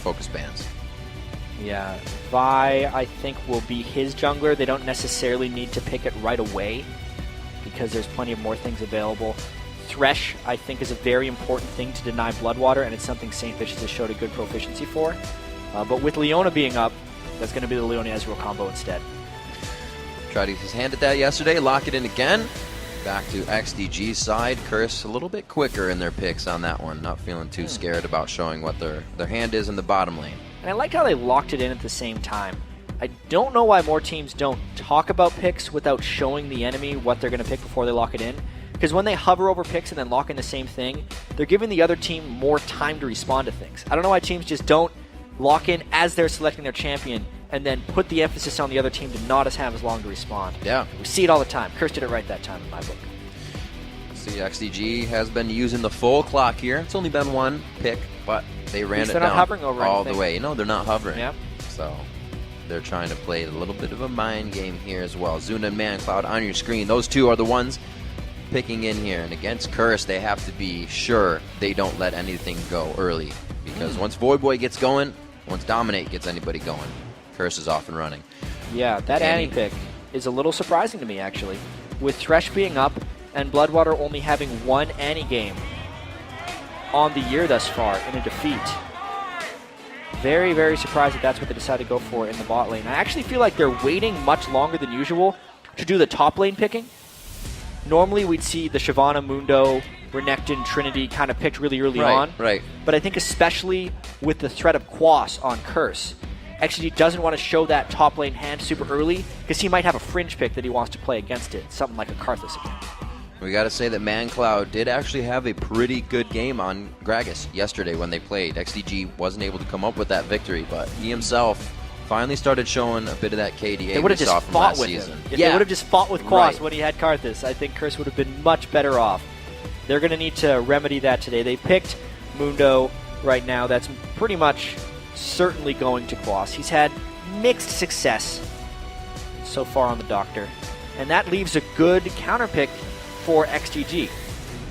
focus bans. Yeah, Vi, I think, will be his jungler. They don't necessarily need to pick it right away because there's plenty of more things available. Thresh, I think, is a very important thing to deny Bloodwater, and it's something SaintVicious has showed a good proficiency for. But with Leona being up, that's going to be the Leona Ezreal combo instead. Tried his hand at that yesterday, lock it in again. Back to XDG's side. Curse a little bit quicker in their picks on that one. Not feeling too scared about showing what their hand is in the bottom lane. And I like how they locked it in at the same time. I don't know why more teams don't talk about picks without showing the enemy what they're going to pick before they lock it in. Because when they hover over picks and then lock in the same thing, they're giving the other team more time to respond to things. I don't know why teams just don't lock in as they're selecting their champion and then put the emphasis on the other team to not have as long to respond. Yeah. We see it all the time. Curse did it right that time in my book. See, XDG has been using the full clock here. It's only been one pick, but they ran it down not hovering over all anything. the way. No, they're not hovering. Yep. So they're trying to play a little bit of a mind game here as well. Zuna and Mancloud on your screen. Those two are the ones picking in here. And against Curse, they have to be sure they don't let anything go early. Because once Voyboy gets going, once Dominate gets anybody going, Curse is off and running. Yeah, that Annie pick is a little surprising to me, actually. With Thresh being up and Bloodwater only having one Annie game on the year thus far in a defeat. Very, very surprised that that's what they decided to go for in the bot lane. I actually feel like they're waiting much longer than usual to do the top lane picking. Normally we'd see the Shyvana, Mundo, Renekton, Trinity kind of picked really early on. Right. But I think especially with the threat of Quas on Curse, XDG doesn't want to show that top lane hand super early because he might have a fringe pick that he wants to play against it, something like a Karthus again. We got to say that Mancloud did actually have a pretty good game on Gragas yesterday when they played. XDG wasn't able to come up with that victory, but he himself finally started showing a bit of that KDA they would have just fought with season. him. If they would have just fought with Quas when he had Karthus, I think Curse would have been much better off. They're going to need to remedy that today. They picked Mundo right now. That's pretty much certainly going to Quas. He's had mixed success so far on the Doctor, and that leaves a good counter pick for XDG.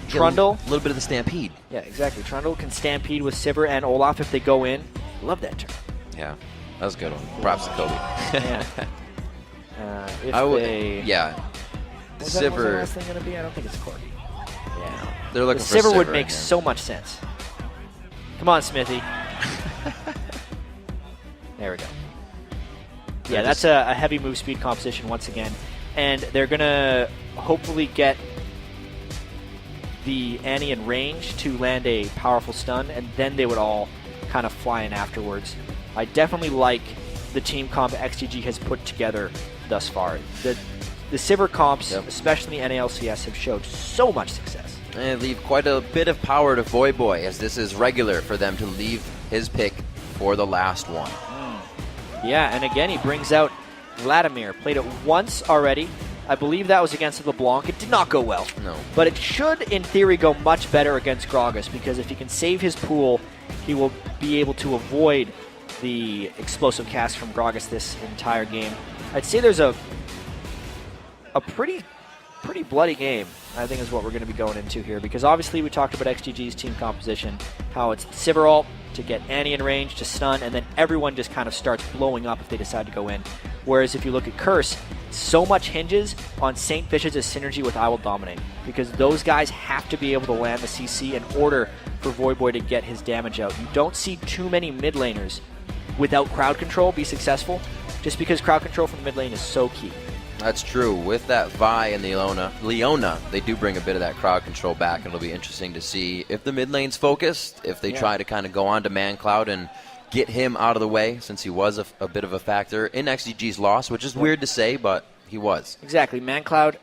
Trundle. A little bit of the Stampede. Yeah, exactly. Trundle can Stampede with Sivir and Olaf if they go in. Love that turn. Yeah, that was a good one. Props to Kobe. Yeah. Yeah. The Sivir. What's the last thing going to be? I don't think it's Corgi. Yeah. They're looking for Sivir would Sivir make so much sense. Come on, Xmithie. There we go. Yeah, that's a heavy move speed composition once again. And they're going to hopefully get the Annie in range to land a powerful stun, and then they would all kind of fly in afterwards. I definitely like the team comp XDG has put together thus far. The Sivir comps, especially in the NALCS, have showed so much success. And leave quite a bit of power to Voyboy, as this is regular for them to leave his pick for the last one. Yeah, and again, he brings out Vladimir. Played it once already. I believe that was against LeBlanc. It did not go well. No. But it should, in theory, go much better against Gragas, because if he can save his pool, he will be able to avoid the explosive cast from Gragas this entire game. I'd say there's a pretty bloody game, I think, is what we're going to be going into here, because obviously we talked about XGG's team composition, how it's Sivir ult to get Annie in range to stun, and then everyone just kind of starts blowing up if they decide to go in. Whereas if you look at Curse, so much hinges on SaintVicious' synergy with IWillDominate, because those guys have to be able to land the CC in order for Voyboy to get his damage out. You don't see too many mid laners without crowd control be successful, just because crowd control from the mid lane is so key. That's true. With that Vi and the Leona, they do bring a bit of that crowd control back, and it'll be interesting to see if the mid lane's focused, if they try to kind of go on to Mancloud and get him out of the way, since he was a bit of a factor in XDG's loss, which is weird to say, but he was. Exactly. Mancloud,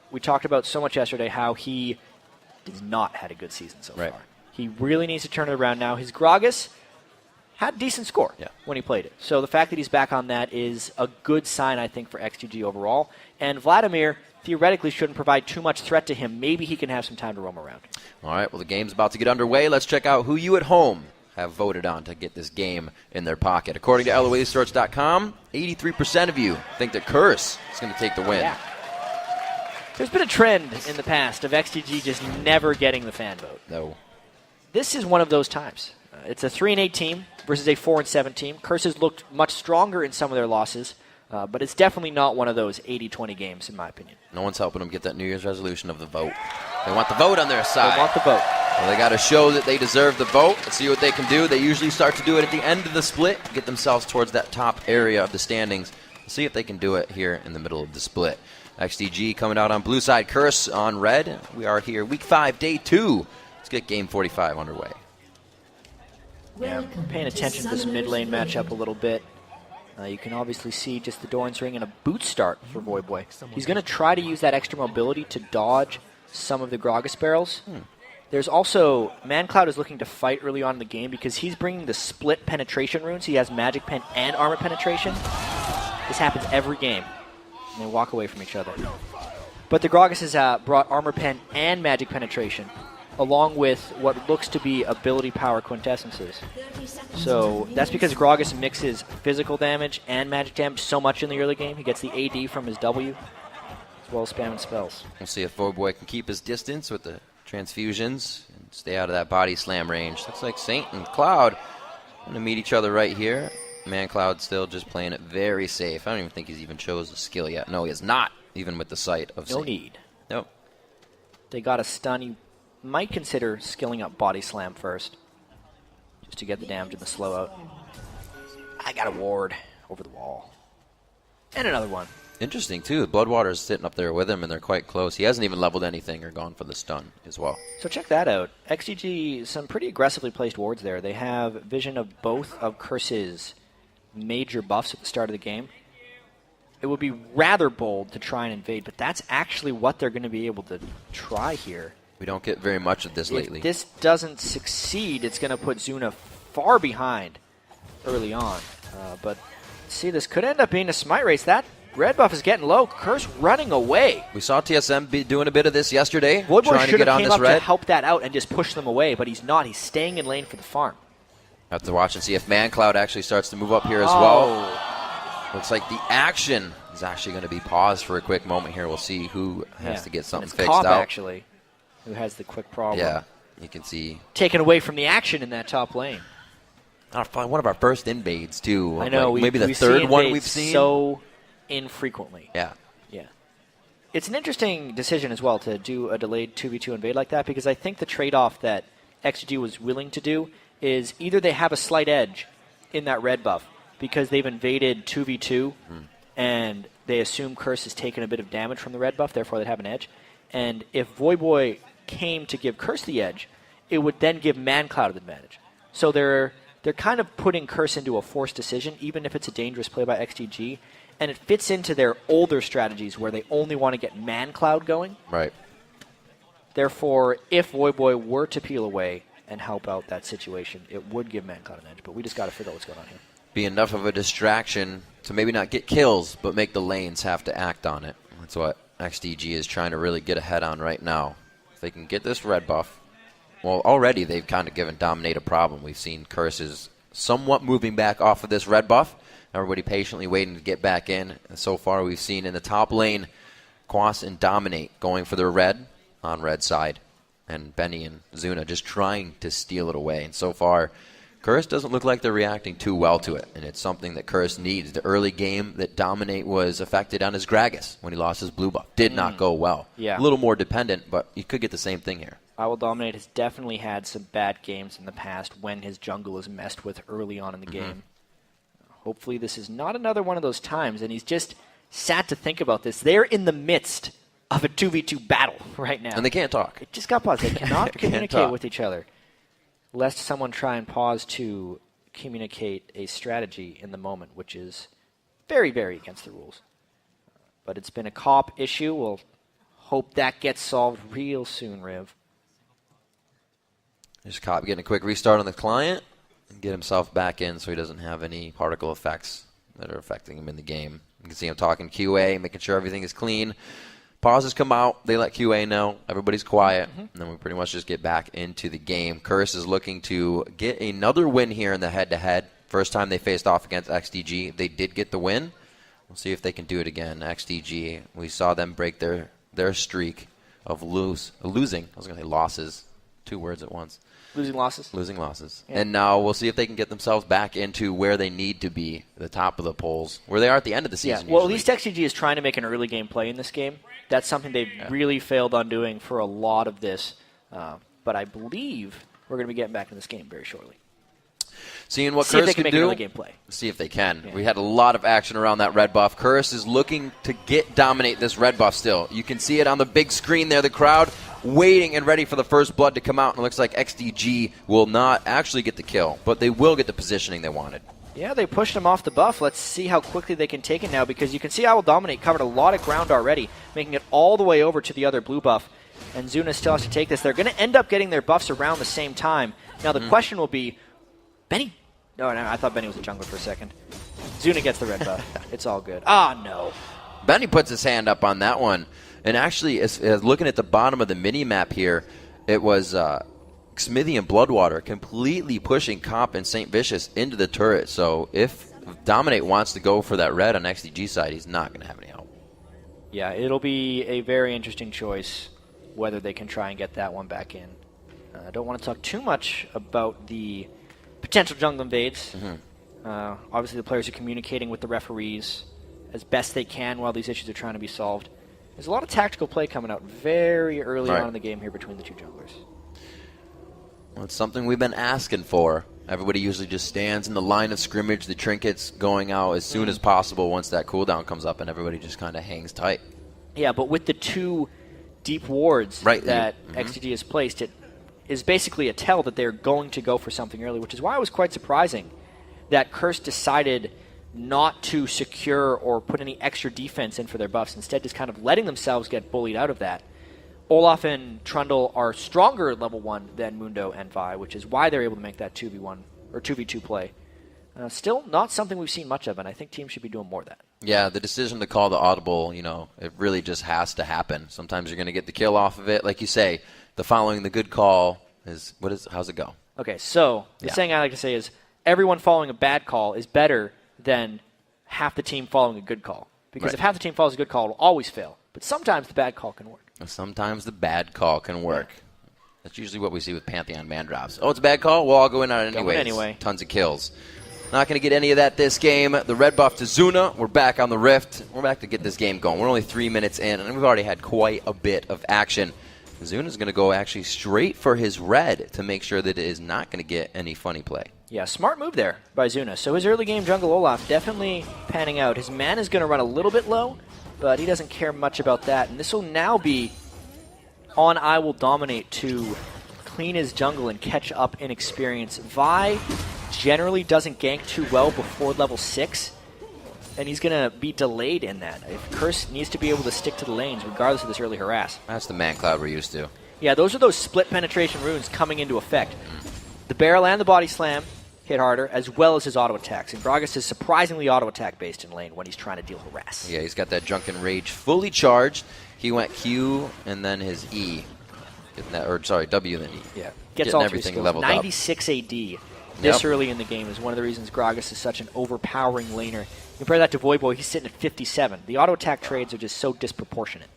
we talked about so much yesterday how he has not had a good season so far. He really needs to turn it around now. His Gragas had a decent score when he played it. So the fact that he's back on that is a good sign, I think, for XGG overall. And Vladimir theoretically shouldn't provide too much threat to him. Maybe he can have some time to roam around. All right, well, the game's about to get underway. Let's check out who you at home have voted on to get this game in their pocket. According to LOAsearch.com, 83% of you think that Curse is going to take the win. Yeah. There's been a trend in the past of XGG just never getting the fan vote. No. This is one of those times. It's a 3-8 team versus a 4-7 team. Curse has looked much stronger in some of their losses, but it's definitely not one of those 80-20 games, in my opinion. No one's helping them get that New Year's resolution of the vote. They want the vote on their side. They want the vote. Well, they got to show that they deserve the vote. Let's see what they can do. They usually start to do it at the end of the split, get themselves towards that top area of the standings. Let's see if they can do it here in the middle of the split. XDG coming out on blue side, Curse on red. We are here week 5, day 2. Let's get game 45 underway. Yeah, paying attention to this mid lane matchup a little bit. You can obviously see just the Doran's Ring and a boot start for Voyboy. He's going to try to use that extra mobility to dodge some of the Gragas barrels. There's also, Mancloud is looking to fight early on in the game because he's bringing the split penetration runes. He has Magic Pen and Armor Penetration. This happens every game, and they walk away from each other. But the Gragas has brought Armor Pen and Magic Penetration, along with what looks to be ability power quintessences. So that's because Gragas mixes physical damage and magic damage so much in the early game. He gets the AD from his W, as well as spamming spells. We'll see if Voyboy can keep his distance with the transfusions and stay out of that body slam range. Looks like Saint and Cloud going to meet each other right here. Mancloud still just playing it very safe. I don't even think he's even chose a skill yet. No, he has not, even with the sight of Saint. No need. Nope. They got a stun. He might consider skilling up body slam first, just to get the damage and the slow out. I got a ward over the wall. And another one. Interesting, too. Bloodwater is sitting up there with him, and they're quite close. He hasn't even leveled anything or gone for the stun as well. So check that out. XDG, some pretty aggressively placed wards there. They have vision of both of Curse's major buffs at the start of the game. It would be rather bold to try and invade, but that's actually what they're going to be able to try here. We don't get very much of this lately. If this doesn't succeed, it's going to put Zuna far behind early on. But see, this could end up being a smite race. That red buff is getting low. Curse running away. We saw TSM be doing a bit of this yesterday. Voyboy trying to should get have on came this up red. to help that out and just push them away, but he's not. He's staying in lane for the farm. Have to watch and see if Mancloud actually starts to move up here as well. Looks like the action is actually going to be paused for a quick moment here. We'll see who has to get something fixed Cobb, out. Actually, who has the quick problem. Yeah, you can see. Taken away from the action in that top lane. One of our first invades, too. I know. Like maybe the third one we've seen. So infrequently. Yeah. Yeah. It's an interesting decision as well to do a delayed 2v2 invade like that, because I think the trade-off that XG was willing to do is either they have a slight edge in that red buff because they've invaded 2v2 and they assume Curse has taken a bit of damage from the red buff, therefore they'd have an edge. And if Voyboy came to give Curse the edge, it would then give Mancloud an advantage. So they're kind of putting Curse into a forced decision, even if it's a dangerous play by XGG, and it fits into their older strategies where they only want to get Mancloud going. Right. Therefore, if Voyboy were to peel away and help out that situation, it would give Mancloud an edge. But we just got to figure out what's going on here. Be enough of a distraction to maybe not get kills, but make the lanes have to act on it. That's what XDG is trying to really get ahead on right now. If they can get this red buff, well, already they've kind of given Dominate a problem. We've seen Curses somewhat moving back off of this red buff. Everybody patiently waiting to get back in. And so far we've seen in the top lane, Quas and Dominate going for their red on red side. And Benny and Zuna just trying to steal it away. And so far, Curse doesn't look like they're reacting too well to it. And it's something that Curse needs. The early game that Dominate was affected on his Gragas when he lost his blue buff did not go well. Yeah. A little more dependent, but you could get the same thing here. IWillDominate has definitely had some bad games in the past when his jungle is messed with early on in the game. Hopefully this is not another one of those times, and he's just sat to think about this. They're in the midst of a 2v2 battle right now. And they can't talk. It just got paused. They cannot communicate talk. with each other, lest someone try and pause to communicate a strategy in the moment, which is very, very against the rules. But it's been a cop issue. We'll hope that gets solved real soon, Riv. Just Cop getting a quick restart on the client and get himself back in so he doesn't have any particle effects that are affecting him in the game. You can see him talking QA, making sure everything is clean. Pauses come out. They let QA know. Everybody's quiet. And then we pretty much just get back into the game. Curse is looking to get another win here in the head-to-head. First time they faced off against XDG, they did get the win. We'll see if they can do it again. XDG, we saw them break their streak of losing. I was going to say losses. Two words at once. Losing losses. Losing losses. Yeah. And now we'll see if they can get themselves back into where they need to be, the top of the polls, where they are at the end of the season. Yeah. Well, usually. at least XDG is trying to make an early game play in this game. That's something they've really failed on doing for a lot of this. But I believe we're going to be getting back in this game very shortly. Seeing what See if Curse they can can make an do. early game play. See if they can. Yeah. We had a lot of action around that red buff. Curse is looking to dominate this red buff still. You can see it on the big screen there. The crowd waiting and ready for the first blood to come out. And it looks like XDG will not actually get the kill, but they will get the positioning they wanted. Yeah, they pushed him off the buff. Let's see how quickly they can take it now, because you can see IWillDominate covered a lot of ground already, making it all the way over to the other blue buff. And Zuna still has to take this. They're going to end up getting their buffs around the same time. Now the question will be, Benny? No, I thought Benny was a jungler for a second. Zuna gets the red buff. It's all good. Ah, no. Benny puts his hand up on that one. And actually, as looking at the bottom of the mini-map here, it was Xmithie and Bloodwater completely pushing Comp and SaintVicious into the turret. So if Dominate wants to go for that red on XDG side, he's not going to have any help. Yeah, it'll be a very interesting choice whether they can try and get that one back in. I don't want to talk too much about the potential jungle invades. Obviously, the players are communicating with the referees as best they can while these issues are trying to be solved. There's a lot of tactical play coming out very early on in the game here between the two junglers. Well, it's something we've been asking for. Everybody usually just stands in the line of scrimmage, the trinkets going out as soon as possible once that cooldown comes up, and everybody just kind of hangs tight. Yeah, but with the two deep wards that XDG has placed, it is basically a tell that they're going to go for something early, which is why it was quite surprising that Curse decided not to secure or put any extra defense in for their buffs, instead just kind of letting themselves get bullied out of that. Olaf and Trundle are stronger at level 1 than Mundo and Vi, which is why they're able to make that 2v1 or 2v2 play. Still not something we've seen much of, and I think teams should be doing more of that. Yeah, the decision to call the audible, it really just has to happen. Sometimes you're going to get the kill off of it. Like you say, the following the good call is, how's it go? Okay, so the saying I like to say is, everyone following a bad call is better than half the team following a good call. Because if half the team follows a good call, it will always fail. But sometimes the bad call can work. Sometimes the bad call can work. That's usually what we see with Pantheon man drops. Oh, it's a bad call? Well, I'll go in on it anyway. Tons of kills. Not going to get any of that this game. The red buff to Zuna. We're back on the Rift. We're back to get this game going. We're only 3 minutes in, and we've already had quite a bit of action. Zuna's going to go actually straight for his red to make sure that it is not going to get any funny play. Yeah, smart move there by Zuna. So his early game jungle Olaf definitely panning out. His mana is going to run a little bit low, but he doesn't care much about that. And this will now be on IWillDominate to clean his jungle and catch up in experience. Vi generally doesn't gank too well before level 6, and he's going to be delayed in that. If Curse needs to be able to stick to the lanes regardless of this early harass. That's the Mancloud we're used to. Yeah, those are those split penetration runes coming into effect. The barrel and the body slam hit harder, as well as his auto attacks. And Gragas is surprisingly auto attack based in lane when he's trying to deal harass. Yeah, he's got that Drunken Rage fully charged. He went Q and then his E. W and then E. Yeah, gets all everything three skills. leveled 96 AD this early in the game is one of the reasons Gragas is such an overpowering laner. Compare that to Voyboy, he's sitting at 57. The auto attack trades are just so disproportionate.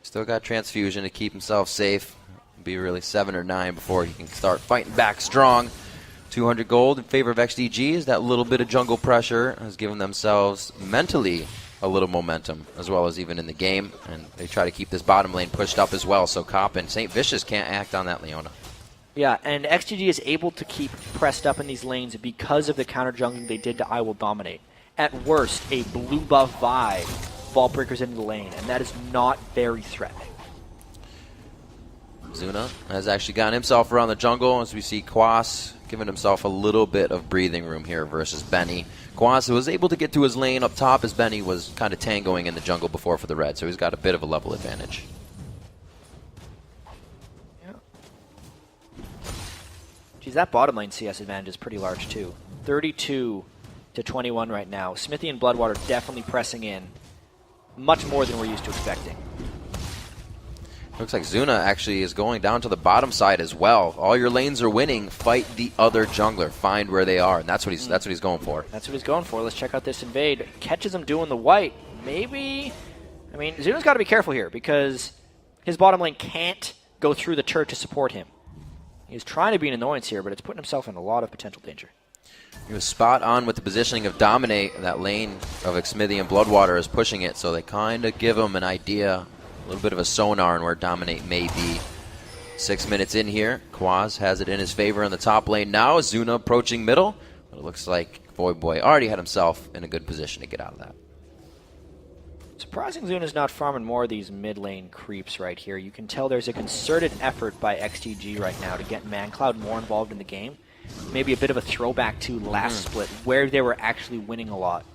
Still got transfusion to keep himself safe. Be really 7 or 9 before he can start fighting back strong. 200 gold in favor of XDG. Is that little bit of jungle pressure has given themselves mentally a little momentum, as well as even in the game. And they try to keep this bottom lane pushed up as well, so Cop and SaintVicious can't act on that Leona. Yeah, and XGG is able to keep pressed up in these lanes because of the counter jungling they did to IWillDominate. At worst, a blue buff Vi Vault Breakers into the lane, and that is not very threatening. Zuna has actually gotten himself around the jungle, as we see Quas giving himself a little bit of breathing room here versus Benny. Quas was able to get to his lane up top as Benny was kind of tangoing in the jungle before for the red, so he's got a bit of a level advantage. Yeah. Geez, that bottom lane CS advantage is pretty large too. 32 to 21 right now. Xmithie and Bloodwater definitely pressing in. Much more than we're used to expecting. Looks like Zuna actually is going down to the bottom side as well. All your lanes are winning. Fight the other jungler. Find where they are, and that's what he's going for. That's what he's going for. Let's check out this invade. Catches him doing the white. Maybe. I mean, Zuna's got to be careful here because his bottom lane can't go through the turret to support him. He's trying to be an annoyance here, but it's putting himself in a lot of potential danger. He was spot on with the positioning of Dominate. That lane of Xmithie and Bloodwater is pushing it, so they kind of give him an idea, a little bit of a sonar on where Dominate may be. 6 minutes in here. Quas has it in his favor in the top lane now. Zuna approaching middle. But it looks like Voyboy already had himself in a good position to get out of that. Surprising Zuna's not farming more of these mid lane creeps right here. You can tell there's a concerted effort by XDG right now to get Mancloud more involved in the game. Maybe a bit of a throwback to last split, where they were actually winning a lot.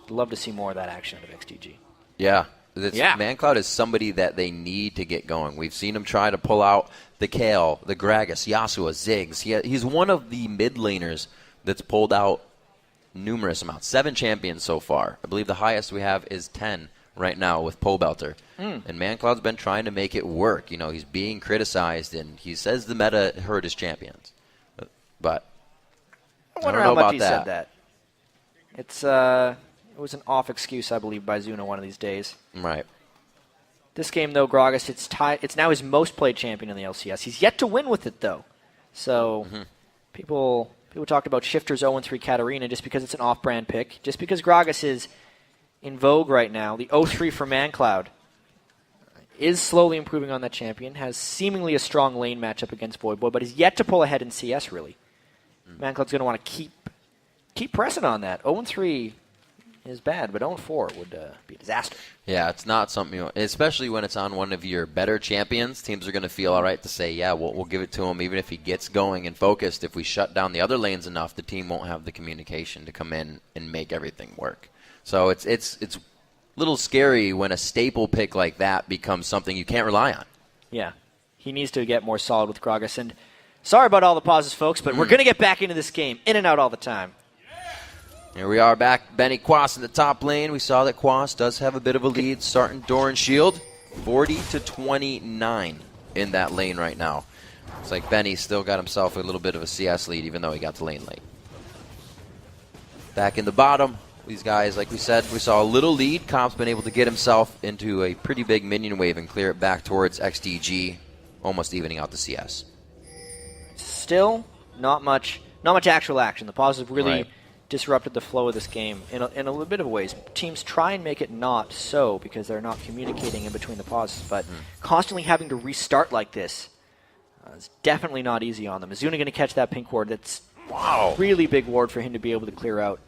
I'd love to see more of that action out of XDG. Yeah. Mancloud is somebody that they need to get going. We've seen him try to pull out the Kale, the Gragas, Yasuo, Ziggs. He's one of the mid laners that's pulled out numerous amounts. 7 champions so far. I believe the highest we have is 10 right now with Pobelter. And Mancloud's been trying to make it work. You know, he's being criticized, and he says the meta hurt his champions. But I wonder how much he said that. It was an off excuse, I believe, by Zuna one of these days. Right. This game, though, Gragas, it's now his most played champion in the LCS. He's yet to win with it, though. So people talked about Shifter's 0-3 Katarina just because it's an off-brand pick. Just because Gragas is in vogue right now, the 0-3 for Mancloud is slowly improving on that champion, has seemingly a strong lane matchup against Voyboy, but is yet to pull ahead in CS, really. Mancloud's going to want to keep pressing on that. 0-3 is bad, but 0-4 would be a disaster. Yeah, it's not something, especially when it's on one of your better champions. Teams are going to feel all right to say, yeah, we'll give it to him even if he gets going and focused. If we shut down the other lanes enough, the team won't have the communication to come in and make everything work. So it's a little scary when a staple pick like that becomes something you can't rely on. Yeah, he needs to get more solid with Gragas. And sorry about all the pauses, folks, but we're going to get back into this game, in and out all the time. Here we are back. Benny Quas in the top lane. We saw that Quas does have a bit of a lead starting Doran Shield. 40-29 in that lane right now. Looks like Benny still got himself a little bit of a CS lead even though he got to lane late. Back in the bottom, these guys, like we said, we saw a little lead. Comp's been able to get himself into a pretty big minion wave and clear it back towards XDG, almost evening out the CS. Still, not much actual action. The pause have really disrupted the flow of this game in a little bit of ways. Teams try and make it not so because they're not communicating in between the pauses, but constantly having to restart like this is definitely not easy on them. Is Zuna going to catch that pink ward? That's really big ward for him to be able to clear out.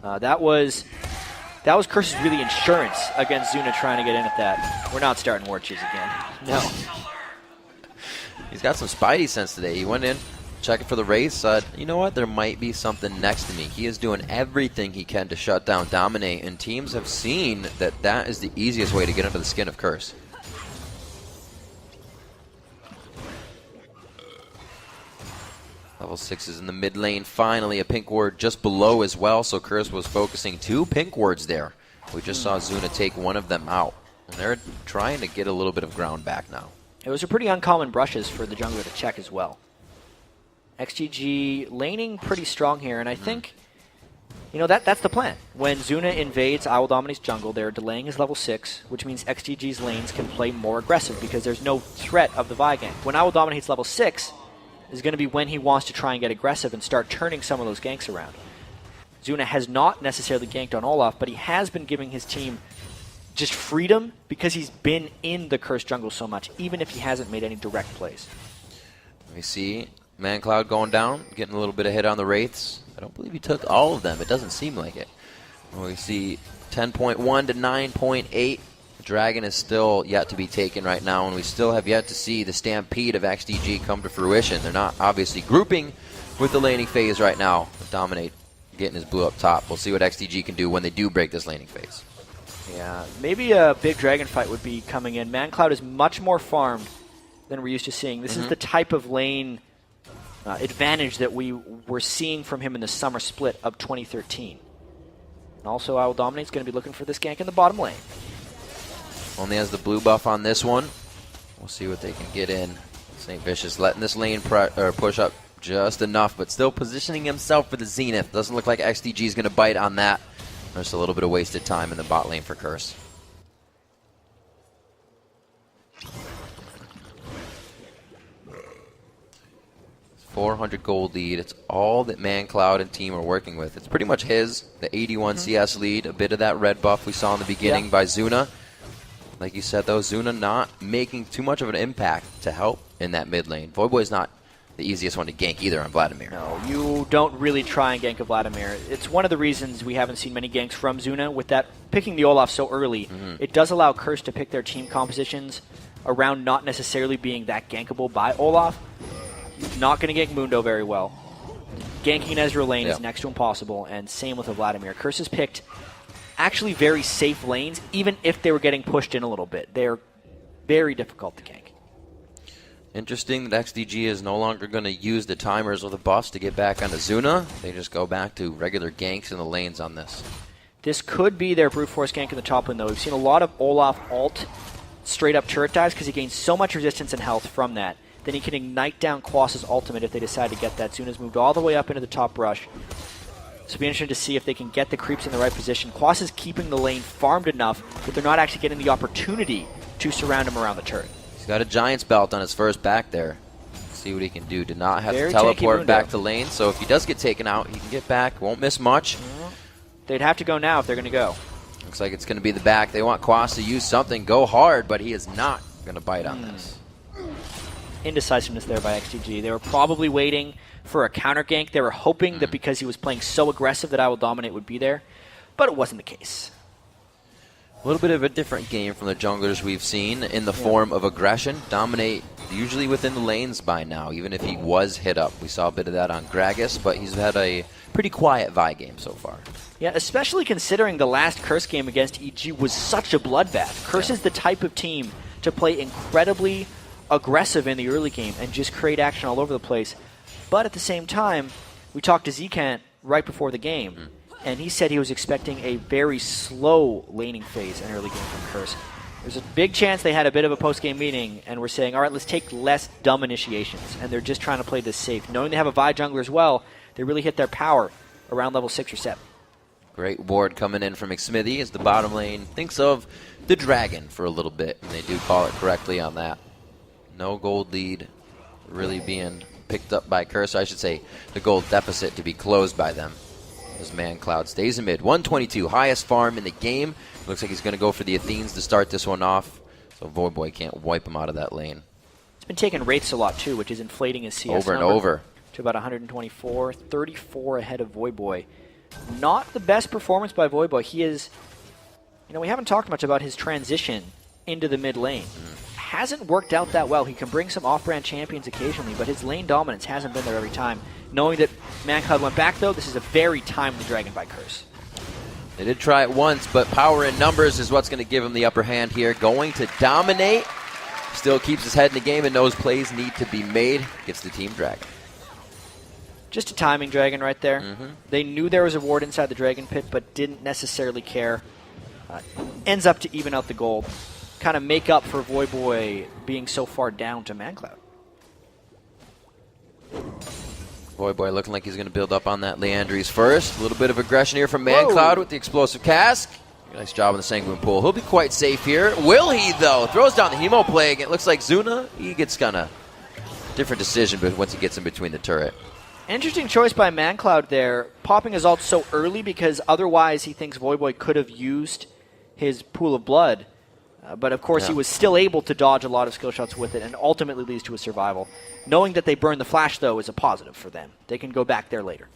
That was Curse's really insurance against Zuna trying to get in at that. We're not starting ward cheese again. No. He's got some spidey sense today. He went in, checking for the race. You know what? There might be something next to me. He is doing everything he can to shut down Dominate, and teams have seen that that is the easiest way to get under the skin of Curse. Level 6 is in the mid lane. Finally, a pink ward just below as well, so Curse was focusing 2 pink wards there. We just saw Zuna take one of them out, and they're trying to get a little bit of ground back now. It was a pretty uncommon brushes for the jungler to check as well. XGG laning pretty strong here, and I think, that's the plan. When Zuna invades IWillDominate's jungle, they're delaying his level 6, which means XGG's lanes can play more aggressive because there's no threat of the Vi gank. When IWillDominate's level 6 is going to be when he wants to try and get aggressive and start turning some of those ganks around. Zuna has not necessarily ganked on Olaf, but he has been giving his team just freedom because he's been in the Cursed jungle so much, even if he hasn't made any direct plays. We see Mancloud going down, getting a little bit of hit on the Wraiths. I don't believe he took all of them. It doesn't seem like it. We see 10.1 to 9.8. Dragon is still yet to be taken right now, and we still have yet to see the stampede of XDG come to fruition. They're not obviously grouping with the laning phase right now. Dominate getting his blue up top. We'll see what XDG can do when they do break this laning phase. Yeah, maybe a big dragon fight would be coming in. Mancloud is much more farmed than we're used to seeing. This is the type of lane advantage that we were seeing from him in the summer split of 2013. And also, IWillDominate's going to be looking for this gank in the bottom lane. Only has the blue buff on this one. We'll see what they can get in. SaintVicious letting this lane push up just enough, but still positioning himself for the Zenith. Doesn't look like XDG is going to bite on that. There's a little bit of wasted time in the bot lane for Curse. 400 gold lead. It's all that Mancloud and team are working with. It's pretty much his, the 81 CS lead, a bit of that red buff we saw in the beginning by Zuna. Like you said, though, Zuna not making too much of an impact to help in that mid lane. Voyboy's not the easiest one to gank either on Vladimir. No, you don't really try and gank a Vladimir. It's one of the reasons we haven't seen many ganks from Zuna. With that, picking the Olaf so early, it does allow Curse to pick their team compositions around not necessarily being that gankable by Olaf. Not going to gank Mundo very well. Ganking Ezreal lane is next to impossible, and same with a Vladimir. Curse has picked actually very safe lanes, even if they were getting pushed in a little bit. They're very difficult to gank. Interesting that XDG is no longer going to use the timers or the buffs to get back onto Zuna. They just go back to regular ganks in the lanes on this. This could be their brute force gank in the top lane, though. We've seen a lot of Olaf ult straight up turret dives because he gains so much resistance and health from that. Then he can ignite down Quas's ultimate if they decide to get that. Zuna's moved all the way up into the top brush. So it'll be interesting to see if they can get the creeps in the right position. Quas is keeping the lane farmed enough that they're not actually getting the opportunity to surround him around the turret. He's got a Giant's Belt on his first back there. See what he can do. Did not have Very to teleport tanky back to lane, so if he does get taken out, he can get back. Won't miss much. They'd have to go now if they're going to go. Looks like it's going to be the back. They want Quas to use something, go hard, but he is not going to bite on this. Indecisiveness there by XDG. They were probably waiting for a counter gank. They were hoping that because he was playing so aggressive that IWillDominate would be there, but it wasn't the case. A little bit of a different game from the junglers we've seen in the form of aggression. Dominate usually within the lanes by now, even if he was hit up. We saw a bit of that on Gragas, but he's had a pretty quiet Vi game so far. Yeah, especially considering the last Curse game against EG was such a bloodbath. Curse is the type of team to play incredibly aggressive in the early game and just create action all over the place. But at the same time, we talked to Zcant right before the game, and he said he was expecting a very slow laning phase in early game from Curse. There's a big chance they had a bit of a post-game meeting and were saying, all right, let's take less dumb initiations, and they're just trying to play this safe. Knowing they have a Vi jungler as well, they really hit their power around level 6 or 7. Great ward coming in from Xmithie as the bottom lane thinks of the dragon for a little bit, and they do call it correctly on that. No gold lead really being picked up by Curse. I should say the gold deficit to be closed by them as Mancloud stays in mid. 122, highest farm in the game. Looks like he's going to go for the Athenes to start this one off, so Voyboy can't wipe him out of that lane. He's been taking Wraiths a lot too, which is inflating his CS over and number over to about 124, 34 ahead of Voyboy. Not the best performance by Voyboy. He is, we haven't talked much about his transition into the mid lane. Hasn't worked out that well. He can bring some off-brand champions occasionally, but his lane dominance hasn't been there every time. Knowing that Mancloud went back, though, this is a very timely Dragon by Curse. They did try it once, but power in numbers is what's going to give him the upper hand here. Going to dominate. Still keeps his head in the game and knows plays need to be made. Gets the team Dragon. Just a timing Dragon right there. They knew there was a ward inside the Dragon Pit, but didn't necessarily care. Ends up to even out the gold. Kind of make up for Voyboy being so far down to Mancloud. Voyboy looking like he's going to build up on that Leandries first. A little bit of aggression here from Mancloud with the explosive cask. Nice job in the Sanguine Pool. He'll be quite safe here. Will he, though? Throws down the Hemo Plague. It looks like Zuna, he gets kind of different decision but once he gets in between the turret. Interesting choice by Mancloud there. Popping his ult so early because otherwise he thinks Voyboy could have used his Pool of Blood. But of course he was still able to dodge a lot of skill shots with it and ultimately leads to a survival. Knowing that they burn the flash, though, is a positive for them. They can go back there later.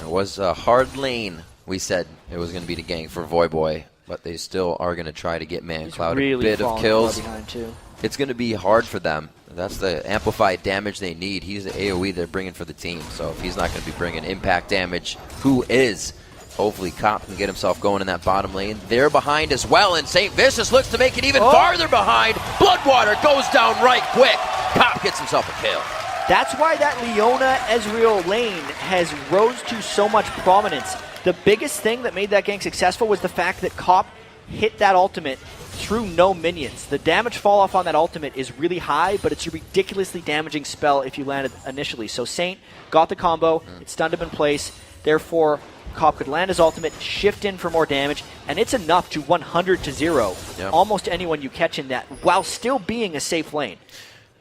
It was a hard lane. We said it was going to be the gang for Voyboy, but they still are going to try to get Mancloud really a bit of kills. Too. It's going to be hard for them. That's the amplified damage they need. He's the AoE they're bringing for the team. So if he's not going to be bringing impact damage, who is? Hopefully Cop can get himself going in that bottom lane. They're behind as well, and SaintVicious looks to make it even farther behind. Bloodwater goes down right quick. Cop gets himself a kill. That's why that Leona Ezreal lane has rose to so much prominence. The biggest thing that made that gank successful was the fact that Cop hit that ultimate through no minions. The damage fall off on that ultimate is really high, but it's a ridiculously damaging spell if you land it initially. So Saint got the combo, it stunned him in place, therefore Cop could land his ultimate, shift in for more damage, and it's enough to 100 to 0 almost anyone you catch in that while still being a safe lane.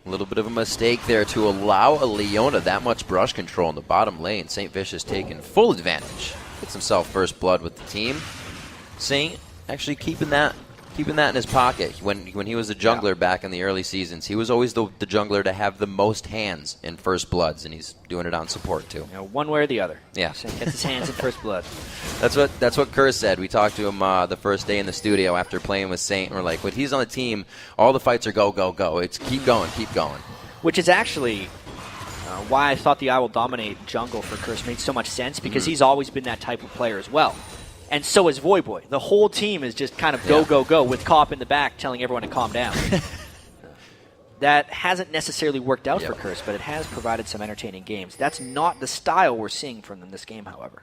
A little bit of a mistake there to allow a Leona that much brush control in the bottom lane. SaintVicious taking full advantage. Gets himself first blood with the team. Saint actually keeping that in his pocket. When he was a jungler back in the early seasons, he was always the jungler to have the most hands in first bloods, and he's doing it on support too. One way or the other. Yeah. Saint gets his hands in first blood. That's what Curse said. We talked to him the first day in the studio after playing with Saint, and we're like, when he's on the team, all the fights are go, go, go. It's keep going, keep going. Which is actually why I thought the IWillDominate jungle for Curse made so much sense, because he's always been that type of player as well. And so is Voyboy. The whole team is just kind of go, go, go, with Cop in the back telling everyone to calm down. That hasn't necessarily worked out for Curse, but it has provided some entertaining games. That's not the style we're seeing from them this game, however.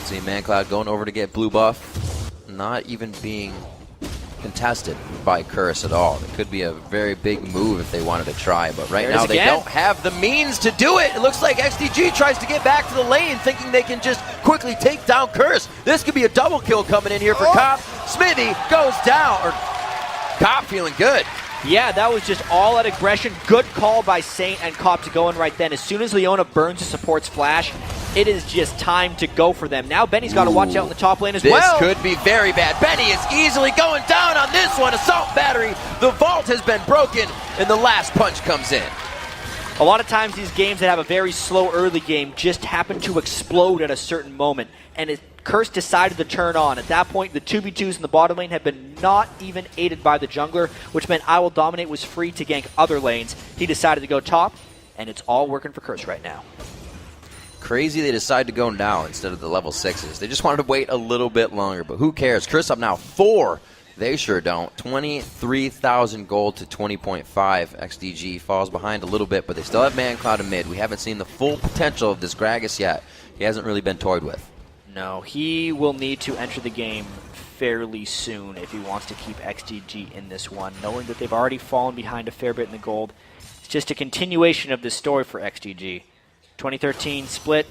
See Mancloud going over to get blue buff, not even being contested by Curse at all. It could be a very big move if they wanted to try, but right now they don't have the means to do it. It looks like XDG tries to get back to the lane, thinking they can just quickly take down Curse. This could be a double kill coming in here for Cop. Xmithie goes down, or Cop feeling good. Yeah, that was just all out aggression. Good call by Saint and Cop to go in right then. As soon as Leona burns the support's flash, it is just time to go for them. Now Benny's got to watch out in the top lane as well. This could be very bad. Benny is easily going down on this one. Assault battery. The vault has been broken, and the last punch comes in. A lot of times these games that have a very slow early game just happen to explode at a certain moment, and Curse decided to turn on. At that point, the 2v2s in the bottom lane have been not even aided by the jungler, which meant IWillDominate was free to gank other lanes. He decided to go top, and it's all working for Curse right now. Crazy they decided to go now instead of the level 6s. They just wanted to wait a little bit longer, but who cares? Curse up now 4. They sure don't. 23,000 gold to 20.5. XDG falls behind a little bit, but they still have Mancloud in mid. We haven't seen the full potential of this Gragas yet. He hasn't really been toyed with. No, he will need to enter the game fairly soon if he wants to keep XDG in this one, knowing that they've already fallen behind a fair bit in the gold. It's just a continuation of this story for XDG. 2013 split.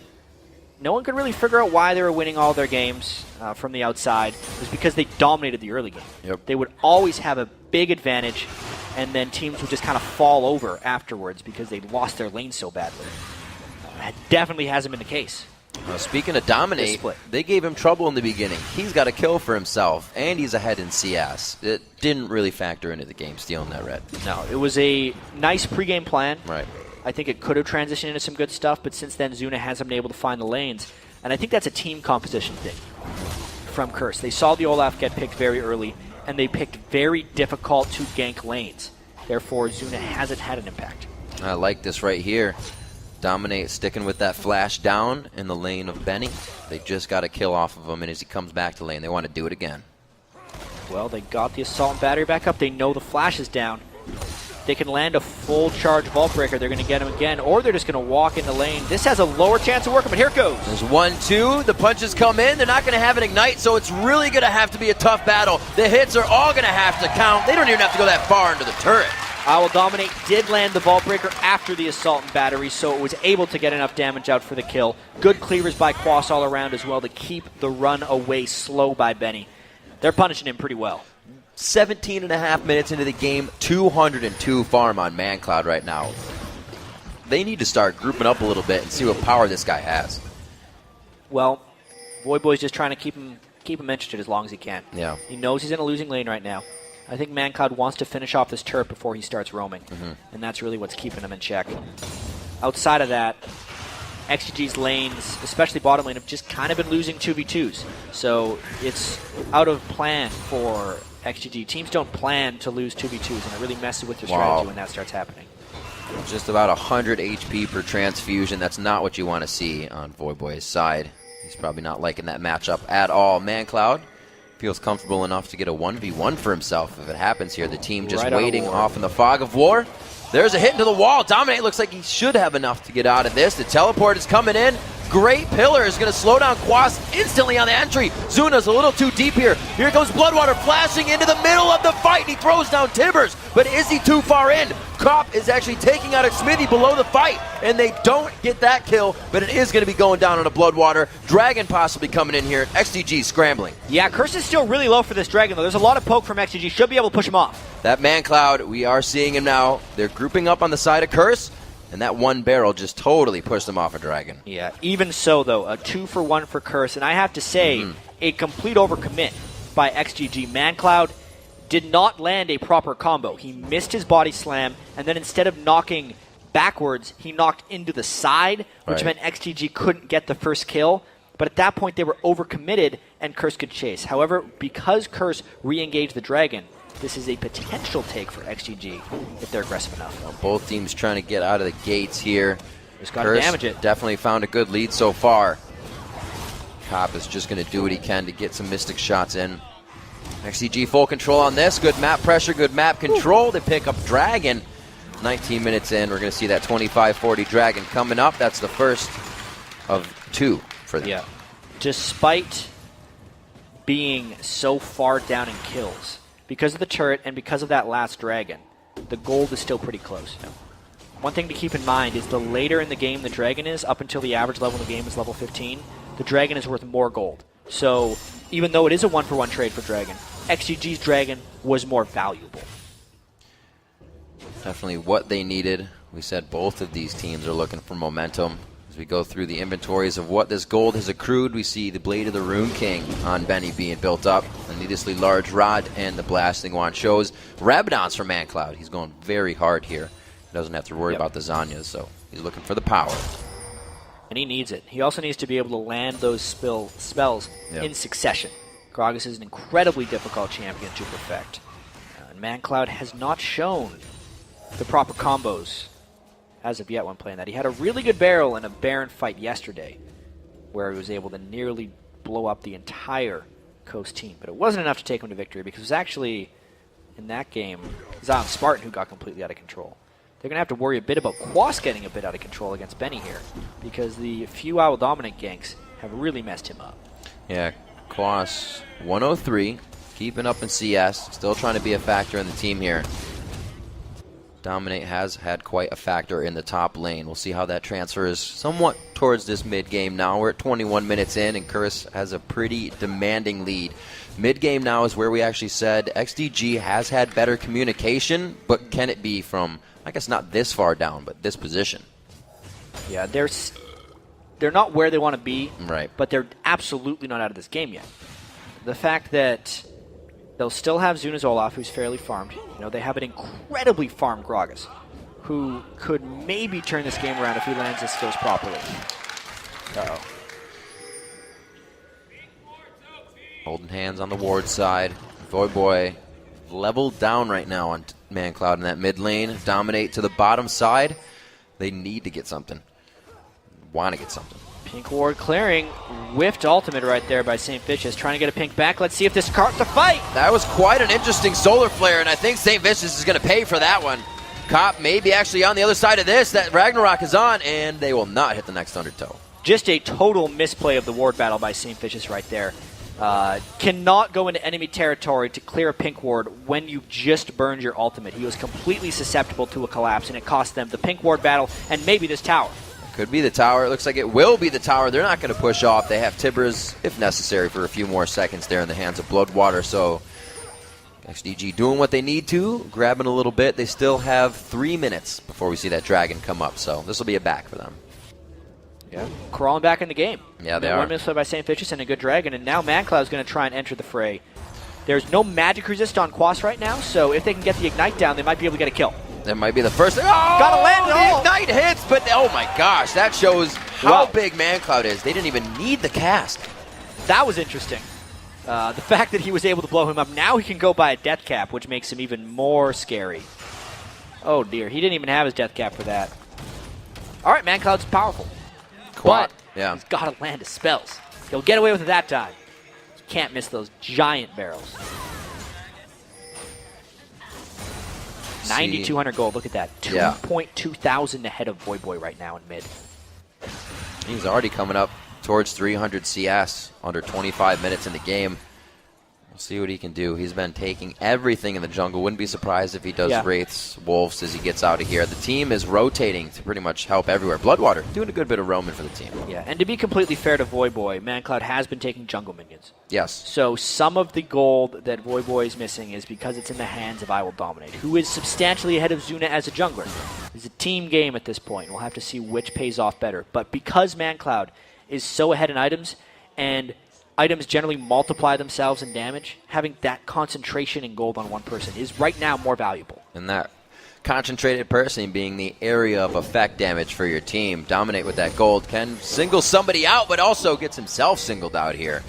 No one could really figure out why they were winning all their games from the outside. It was because they dominated the early game. Yep. They would always have a big advantage, and then teams would just kind of fall over afterwards because they lost their lane so badly. That definitely hasn't been the case. Speaking of dominate, they gave him trouble in the beginning. He's got a kill for himself, and he's ahead in CS. It didn't really factor into the game, stealing that red. No, it was a nice pregame plan. Right. I think it could have transitioned into some good stuff, but since then, Zuna hasn't been able to find the lanes. And I think that's a team composition thing from Curse. They saw the Olaf get picked very early, and they picked very difficult to gank lanes. Therefore, Zuna hasn't had an impact. I like this right here. Dominate sticking with that flash down in the lane of Benny. They just got a kill off of him, and as he comes back to lane, they want to do it again. Well, they got the assault and battery back up. They know the flash is down. They can land a full charge Vault Breaker. They're going to get him again, or they're just going to walk in the lane. This has a lower chance of working, but here it goes. There's 1-2. The punches come in. They're not going to have an ignite, so it's really going to have to be a tough battle. The hits are all going to have to count. They don't even have to go that far into the turret. IWillDominate did land the Vault Breaker after the assault and battery, so it was able to get enough damage out for the kill. Good cleavers by Quas all around as well to keep the run away slow by Benny. They're punishing him pretty well. 17.5 minutes into the game, 202 farm on Mancloud right now. They need to start grouping up a little bit and see what power this guy has. Well, Voyboy's just trying to keep him interested as long as he can. Yeah. He knows he's in a losing lane right now. I think Mancloud wants to finish off this turret before he starts roaming, and that's really what's keeping him in check. Outside of that, XDG's lanes, especially bottom lane, have just kind of been losing 2v2s. So it's out of plan for XDG. Teams don't plan to lose 2v2s, and it really messes with your strategy when that starts happening. Just about 100 HP per transfusion. That's not what you want to see on Voyboy's side. He's probably not liking that matchup at all. Mancloud feels comfortable enough to get a 1v1 for himself if it happens here. The team just waiting off in the fog of war. There's a hit into the wall. Dominate looks like he should have enough to get out of this. The teleport is coming in. Great pillar is going to slow down Quas instantly on the entry. Zuna's a little too deep here. Here goes Bloodwater flashing into the middle of the fight. He throws down Tibbers, but is he too far in? Cop is actually taking out Xmithie below the fight, and they don't get that kill, but it is going to be going down on a Bloodwater. Dragon possibly coming in here. XDG scrambling. Yeah, Curse is still really low for this Dragon, though. There's a lot of poke from XDG. Should be able to push him off. That Mancloud, we are seeing him now. They're grouping up on the side of Curse, and that one barrel just totally pushed them off a Dragon. Yeah, even so, though, a 2-for-1 for Curse. And I have to say, a complete overcommit by XDG. Mancloud did not land a proper combo. He missed his body slam, and then instead of knocking backwards, he knocked into the side, which meant XDG couldn't get the first kill. But at that point, they were overcommitted, and Curse could chase. However, because Curse re-engaged the Dragon, this is a potential take for XDG if they're aggressive enough. Well, both teams trying to get out of the gates here. Just got to damage it. Definitely found a good lead so far. Cop is just going to do what he can to get some Mystic shots in. XDG full control on this. Good map pressure, good map control. They pick up Dragon. 19 minutes in, we're going to see that 25-40 Dragon coming up. That's the first of 2 for them. Yeah. Despite being so far down in kills, because of the turret and because of that last Dragon, the gold is still pretty close. One thing to keep in mind is the later in the game the Dragon is, up until the average level in the game is level 15, the Dragon is worth more gold. So even though it is a 1-for-1 trade for Dragon, XGG's Dragon was more valuable. Definitely what they needed. We said both of these teams are looking for momentum. As we go through the inventories of what this gold has accrued, we see the Blade of the Rune King on Benny being built up. A needlessly large rod and the Blasting Wand shows. Rabadon's from Mancloud. He's going very hard here. He doesn't have to worry about the Zanyas, so he's looking for the power. And he needs it. He also needs to be able to land those spells in succession. Gragas is an incredibly difficult champion to perfect. And Mancloud has not shown the proper combos as of yet when playing that. He had a really good barrel in a Baron fight yesterday where he was able to nearly blow up the entire Coast team. But it wasn't enough to take him to victory because it was actually, in that game, Zion Spartan who got completely out of control. They're going to have to worry a bit about Quas getting a bit out of control against Benny here because the few IWillDominate ganks have really messed him up. Yeah, Quas 103, keeping up in CS, still trying to be a factor in the team here. Dominate has had quite a factor in the top lane. We'll see how that transfers somewhat towards this mid-game now. We're at 21 minutes in, and Curse has a pretty demanding lead. Mid-game now is where we actually said XDG has had better communication, but can it be from, I guess not this far down, but this position? Yeah, they're not where they want to be, right? But they're absolutely not out of this game yet. The fact that they'll still have Zuna's Olaf, who's fairly farmed. You know, they have an incredibly farmed Gragas, who could maybe turn this game around if he lands his skills properly. Uh-oh. Holding hands on the ward side. Voyboy leveled down right now on Mancloud in that mid lane. Dominate to the bottom side. They need to get something. Want to get something. Pink ward clearing. Whiffed ultimate right there by SaintVicious. Trying to get a pink back. Let's see if this carts the fight. That was quite an interesting solar flare, and I think SaintVicious is going to pay for that one. Cop maybe actually on the other side of this. That Ragnarok is on, and they will not hit the next undertow. Just a total misplay of the ward battle by SaintVicious right there. Cannot go into enemy territory to clear a pink ward when you just burned your ultimate. He was completely susceptible to a collapse, and it cost them the pink ward battle and maybe this tower. Could be the tower. It looks like it will be the tower. They're not going to push off. They have Tibbers, if necessary, for a few more seconds there in the hands of Bloodwater. So XDG doing what they need to, grabbing a little bit. They still have 3 minutes before we see that Dragon come up. So this will be a back for them. Yeah, crawling back in the game. Yeah, they are. 1 minute play by SaintVicious and a good Dragon, and now Mancloud is going to try and enter the fray. There's no magic resist on Quas right now, so if they can get the Ignite down, they might be able to get a kill. That might be the first. Oh, gotta land it all. The Ignite hits, but oh my gosh, that shows how big Mancloud is. They didn't even need the cast. That was interesting. The fact that he was able to blow him up, now he can go by a death cap, which makes him even more scary. Oh dear, he didn't even have his death cap for that. All right, Mancloud's powerful. But he's got to land his spells. He'll get away with it that time. You can't miss those giant barrels. 9,200 gold. Look at that. 2.2 thousand ahead of Voyboy right now in mid. He's already coming up towards 300 CS under 25 minutes in the game. We'll See what he can do. He's been taking everything in the jungle. Wouldn't be surprised if he does Wraiths, Wolves as he gets out of here. The team is rotating to pretty much help everywhere. Bloodwater doing a good bit of roaming for the team. Yeah, and to be completely fair to Voyboy, Mancloud has been taking jungle minions. Yes. So some of the gold that Voyboy is missing is because it's in the hands of IWillDominate, who is substantially ahead of Zuna as a jungler. It's a team game at this point. We'll have to see which pays off better. But because Mancloud is so ahead in items, and items generally multiply themselves in damage, having that concentration in gold on one person is right now more valuable. And that concentrated person being the area of effect damage for your team. Dominate with that gold can single somebody out, but also gets himself singled out here.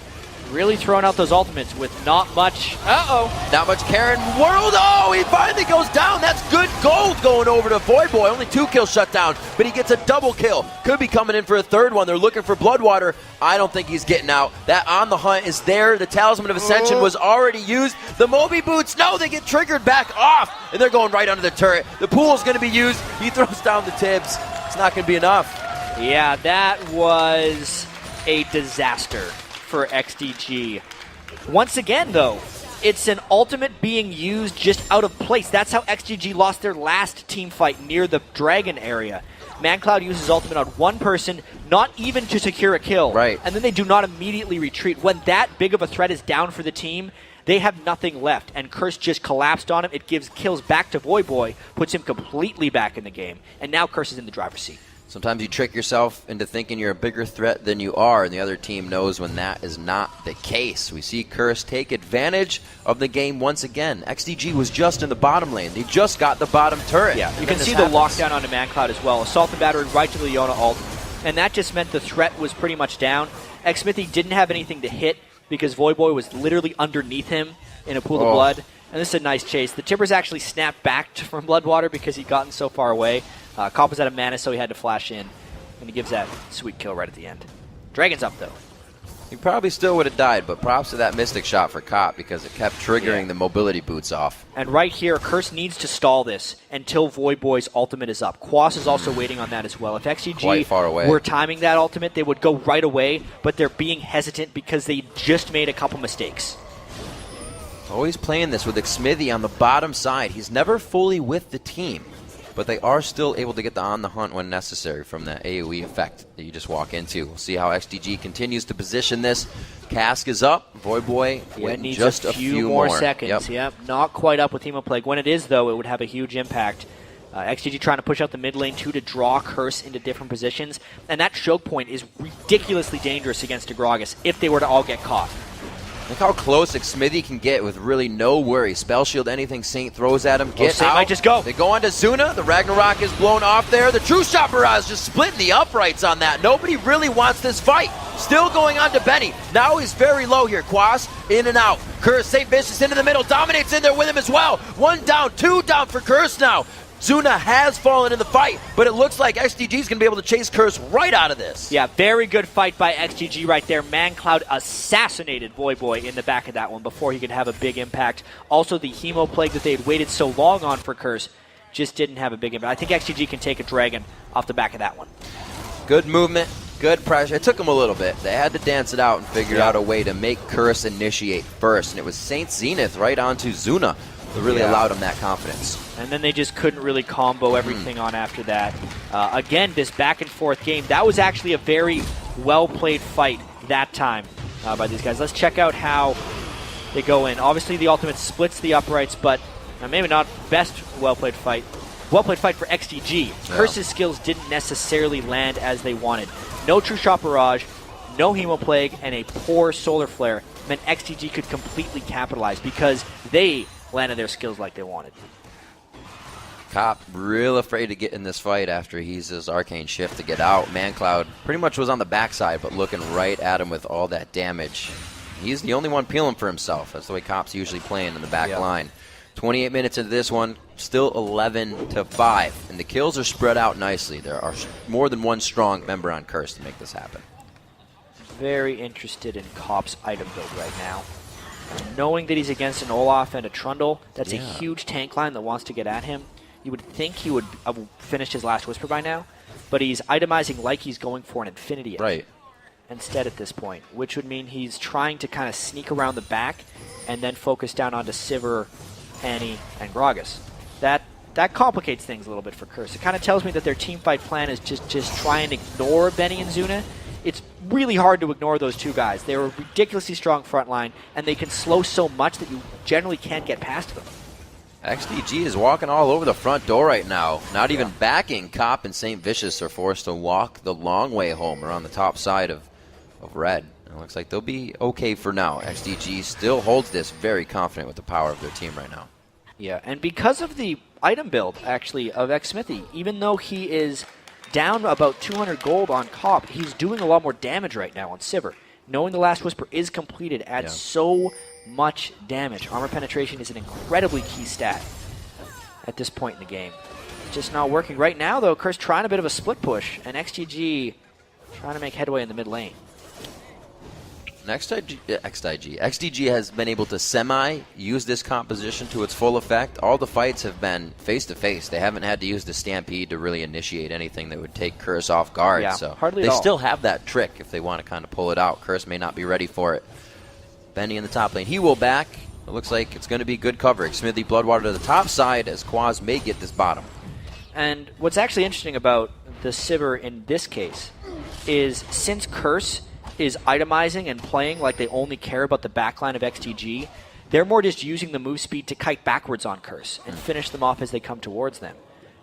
Really throwing out those ultimates with not much. Not much Karen World. Oh, he finally goes down. That's good gold going over to Voyboy. Only 2 kills shut down, but he gets a double kill. Could be coming in for a third one. They're looking for Bloodwater. I don't think he's getting out. That On the Hunt is there. The Talisman of Ascension was already used. The Moby Boots, no, they get triggered back off, and they're going right under the turret. The pool's going to be used. He throws down the Tibbs. It's not going to be enough. Yeah, that was a disaster for XDG. Once again, though, it's an ultimate being used just out of place. That's how XDG lost their last team fight near the dragon area. Mancloud uses ultimate on one person, not even to secure a kill. Right. And then they do not immediately retreat. When that big of a threat is down for the team, they have nothing left, and Curse just collapsed on him. It gives kills back to Voyboy, puts him completely back in the game, and now Curse is in the driver's seat. Sometimes you trick yourself into thinking you're a bigger threat than you are, and the other team knows when that is not the case. We see Curse take advantage of the game once again. XDG was just in the bottom lane. They just got the bottom turret. Yeah, you can see the lockdown onto Mancloud as well. Assault and battery right to the Leona ult, and that just meant the threat was pretty much down. Xmithie didn't have anything to hit because Voyboy was literally underneath him in a pool of blood. And this is a nice chase. The Tibbers actually snapped back from Bloodwater because he'd gotten so far away. Cop was out of mana, so he had to flash in. And he gives that sweet kill right at the end. Dragon's up, though. He probably still would have died, but props to that Mystic shot for Cop because it kept triggering the mobility boots off. And right here, Curse needs to stall this until Voyboy's ultimate is up. Quas is also waiting on that as well. If XDG were timing that ultimate, they would go right away, but they're being hesitant because they just made a couple mistakes. Always playing this with Xmithie on the bottom side. He's never fully with the team, but they are still able to get the On the Hunt when necessary from that AoE effect that you just walk into. We'll see how XDG continues to position this. Cask is up. Voyboy needs just a few more seconds. Yep, not quite up with Hemoplague. When it is, though, it would have a huge impact. XDG trying to push out the mid lane, too, to draw Curse into different positions. And that choke point is ridiculously dangerous against a Gragas if they were to all get caught. Look how close Xmithie can get with really no worry. Spell shield, anything Saint throws at him. Get out. Might just go. They go on to Zuna. The Ragnarok is blown off there. The True Shot Barrage just splitting the uprights on that. Nobody really wants this fight. Still going on to Benny. Now he's very low here. Quas in and out. Curse, SaintVicious into the middle. Dominate's in there with him as well. 1 down, 2 down for Curse now. Zuna has fallen in the fight, but it looks like XDG is going to be able to chase Curse right out of this. Yeah, very good fight by XDG right there. Mancloud assassinated Voyboy in the back of that one before he could have a big impact. Also, the Hemoplague that they had waited so long on for Curse just didn't have a big impact. I think XDG can take a Dragon off the back of that one. Good movement, good pressure. It took them a little bit. They had to dance it out and figure out a way to make Curse initiate first, and it was Saint Zenith right onto Zuna that really allowed him that confidence. And then they just couldn't really combo everything on after that. Again, this back and forth game, that was actually a very well-played fight that time by these guys. Let's check out how they go in. Obviously, the ultimate splits the uprights, but maybe not best well-played fight. Well-played fight for XDG. Yeah. Curse's skills didn't necessarily land as they wanted. No True Shot Barrage, no Hemoplague, and a poor Solar Flare meant XDG could completely capitalize because they landed their skills like they wanted. Cop real afraid to get in this fight after he's his Arcane Shift to get out. Mancloud pretty much was on the backside, but looking right at him with all that damage. He's the only one peeling for himself. That's the way Cop's usually playing in the back line. 28 minutes into this one, still 11-5. And the kills are spread out nicely. There are more than one strong member on Curse to make this happen. Very interested in Cop's item build right now. Knowing that he's against an Olaf and a Trundle, that's a huge tank line that wants to get at him. You would think he would have finished his last Whisper by now, but he's itemizing like he's going for an Infinity Edge. Right. instead at this point, which would mean he's trying to kind of sneak around the back and then focus down onto Sivir, Annie, and Gragas. That complicates things a little bit for Curse. It kind of tells me that their teamfight plan is just try and ignore Benny and Zuna. It's really hard to ignore those two guys. They're a ridiculously strong front line, and they can slow so much that you generally can't get past them. XDG is walking all over the front door right now. Not even backing. Cop and SaintVicious are forced to walk the long way home around the top side of red. It looks like they'll be okay for now. XDG still holds this, very confident with the power of their team right now. Yeah, and because of the item build, actually, of Xmithie, even though he is down about 200 gold on Cop, he's doing a lot more damage right now on Sivir. Knowing the Last Whisper is completed adds so much damage. Armor penetration is an incredibly key stat at this point in the game. Just not working. Right now, though, Curse trying a bit of a split push, and XDG trying to make headway in the mid lane. XDG has been able to use this composition to its full effect. All the fights have been face-to-face. They haven't had to use the Stampede to really initiate anything that would take Curse off guard. Yeah, so hardly they at all. still have that trick if they want to kind of pull it out. Curse may not be ready for it. Benny in the top lane. He will back. It looks like it's going to be good cover. Xmithie, Bloodwater to the top side as Quas may get this bottom. And what's actually interesting about the Sivir in this case is since Curse is itemizing and playing like they only care about the backline of XDG, they're more just using the move speed to kite backwards on Curse and finish them off as they come towards them.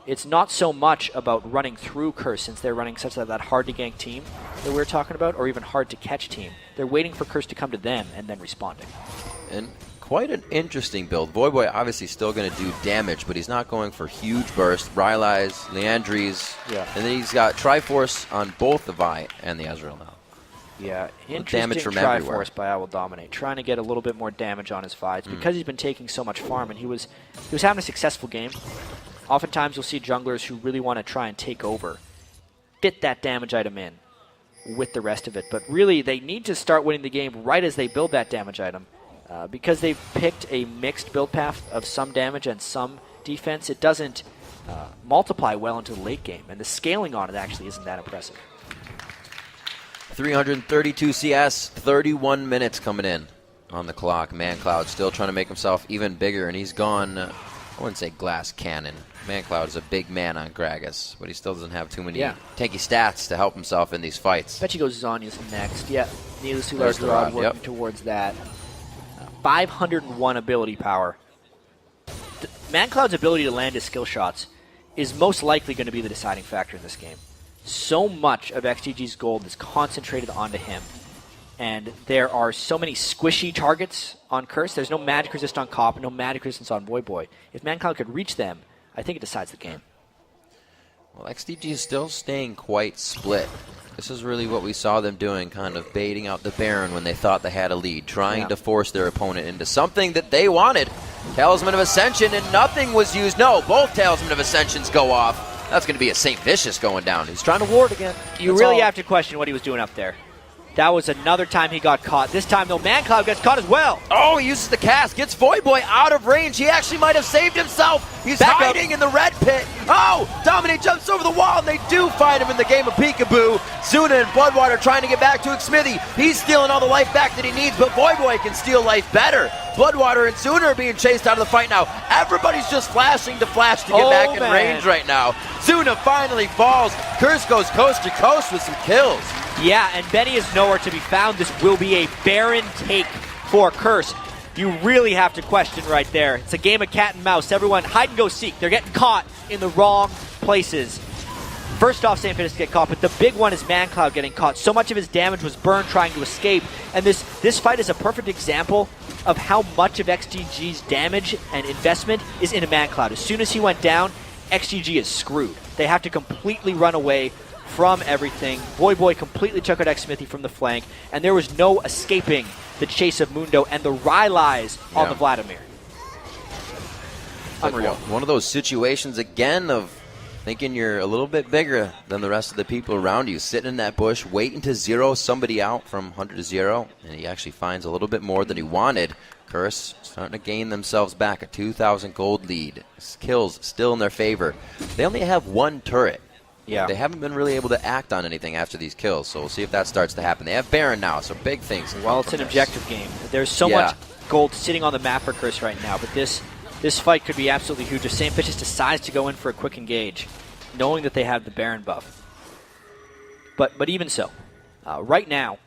It's not so much about running through Curse since they're running such that hard-to-gank team that we're talking about, or even hard-to-catch team. They're waiting for Curse to come to them and then responding. And quite an interesting build. Voyboy obviously still going to do damage, but he's not going for huge bursts. Rylai's, Leandri's, and then he's got Triforce on both the Vi and the Ezreal now. Yeah, damage interesting from everywhere. Triforce by IWillDominate, trying to get a little bit more damage on his fights because he's been taking so much farm, and he was having a successful game. Oftentimes you'll see junglers who really want to try and take over, fit that damage item in with the rest of it, but really they need to start winning the game right as they build that damage item. Because they've picked a mixed build path of some damage and some defense, it doesn't multiply well into the late game, and the scaling on it actually isn't that impressive. 332 CS, 31 minutes coming in on the clock. Mancloud still trying to make himself even bigger, and he's gone, I wouldn't say glass cannon. Mancloud is a big man on Gragas, but he still doesn't have too many tanky stats to help himself in these fights. Bet you go Zanya's next. Yeah, needless to large rod working towards that. 501 ability power. Mancloud's ability to land his skill shots is most likely going to be the deciding factor in this game. So much of XDG's gold is concentrated onto him. And there are so many squishy targets on Curse. There's no magic resist on Cop and no magic resistance on Voyboy. If Mancloud could reach them, I think it decides the game. Well, XDG is still staying quite split. This is really what we saw them doing, kind of baiting out the Baron when they thought they had a lead, trying to force their opponent into something that they wanted. Talisman of Ascension, and nothing was used. No, both Talisman of Ascensions go off. That's going to be a SaintVicious going down. He's trying to ward again. You really have to question what he was doing up there. That was another time he got caught. This time, though, Mancloud gets caught as well. Oh, he uses the cast, gets Voyboy out of range. He actually might have saved himself. He's hiding in the red pit. Oh, Dominate jumps over the wall, and they do find him in the game of peekaboo. Zuna and Bloodwater trying to get back to Xmithie. He's stealing all the life back that he needs, but Voyboy can steal life better. Bloodwater and Zuna are being chased out of the fight now. Everybody's just flashing to flash to get back in range right now. Zuna finally falls. Curse goes coast to coast with some kills. Yeah, and Benny is nowhere to be found. This will be a barren take for Curse. You really have to question right there. It's a game of cat and mouse. Everyone hide and go seek. They're getting caught in the wrong places. First off, SaintVicious get caught, but the big one is Mancloud getting caught. So much of his damage was burned trying to escape, and this fight is a perfect example of how much of XDG's damage and investment is into Mancloud. As soon as he went down, XDG is screwed. They have to completely run away from everything. Voyboy completely took out Xmithie from the flank, and there was no escaping the chase of Mundo and the Rylai's on the Vladimir. Unreal. One of those situations again of thinking you're a little bit bigger than the rest of the people around you, sitting in that bush, waiting to zero somebody out from 100 to 0, and he actually finds a little bit more than he wanted. Curse starting to gain themselves back a 2,000 gold lead. Kills still in their favor. They only have one turret Yeah. They haven't been really able to act on anything after these kills, so we'll see if that starts to happen. They have Baron now, so big things. Well, it's an objective game. There's so much gold sitting on the map for Curse right now, but this fight could be absolutely huge if SaintVicious decides to go in for a quick engage, knowing that they have the Baron buff. But even so, right now,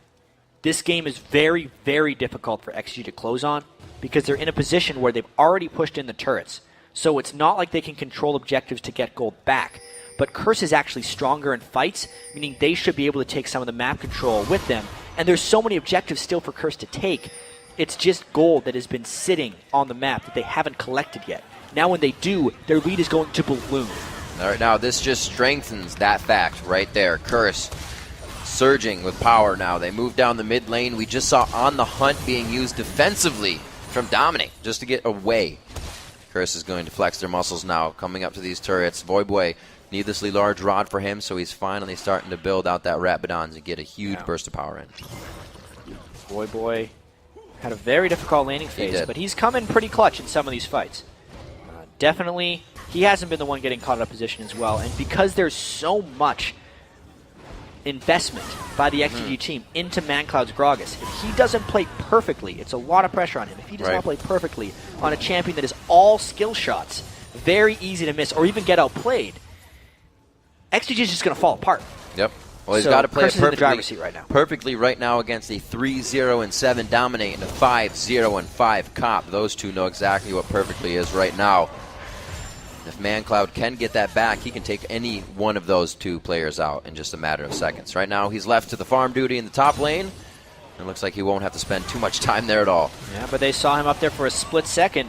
this game is very, very difficult for XG to close on because they're in a position where they've already pushed in the turrets. So it's not like they can control objectives to get gold back. But Curse is actually stronger in fights, meaning they should be able to take some of the map control with them. And there's so many objectives still for Curse to take. It's just gold that has been sitting on the map that they haven't collected yet. Now when they do, their lead is going to balloon. All right, now this just strengthens that fact right there. Curse surging with power now. They move down the mid lane. We just saw On the Hunt being used defensively from Dominate just to get away. Curse is going to flex their muscles now, coming up to these turrets. Voyboy, needlessly large rod for him, so he's finally starting to build out that Rapidons and get a huge burst of power in. Voyboy had a very difficult laning phase, but he's come in pretty clutch in some of these fights. Definitely, he hasn't been the one getting caught out of position as well, and because there's so much investment by the XDG team into Mancloud's Gragas, if he doesn't play perfectly, it's a lot of pressure on him. If he does not play perfectly on a champion that is all skill shots, very easy to miss or even get outplayed, XDG is just going to fall apart. Yep. Well, he's got to play it perfectly right now against a 3-0-7 Dominate and a 5-0-5 Cop. Those two know exactly what perfectly is right now. If Mancloud can get that back, he can take any one of those two players out in just a matter of seconds. Right now, he's left to the farm duty in the top lane. It looks like he won't have to spend too much time there at all. Yeah, but they saw him up there for a split second.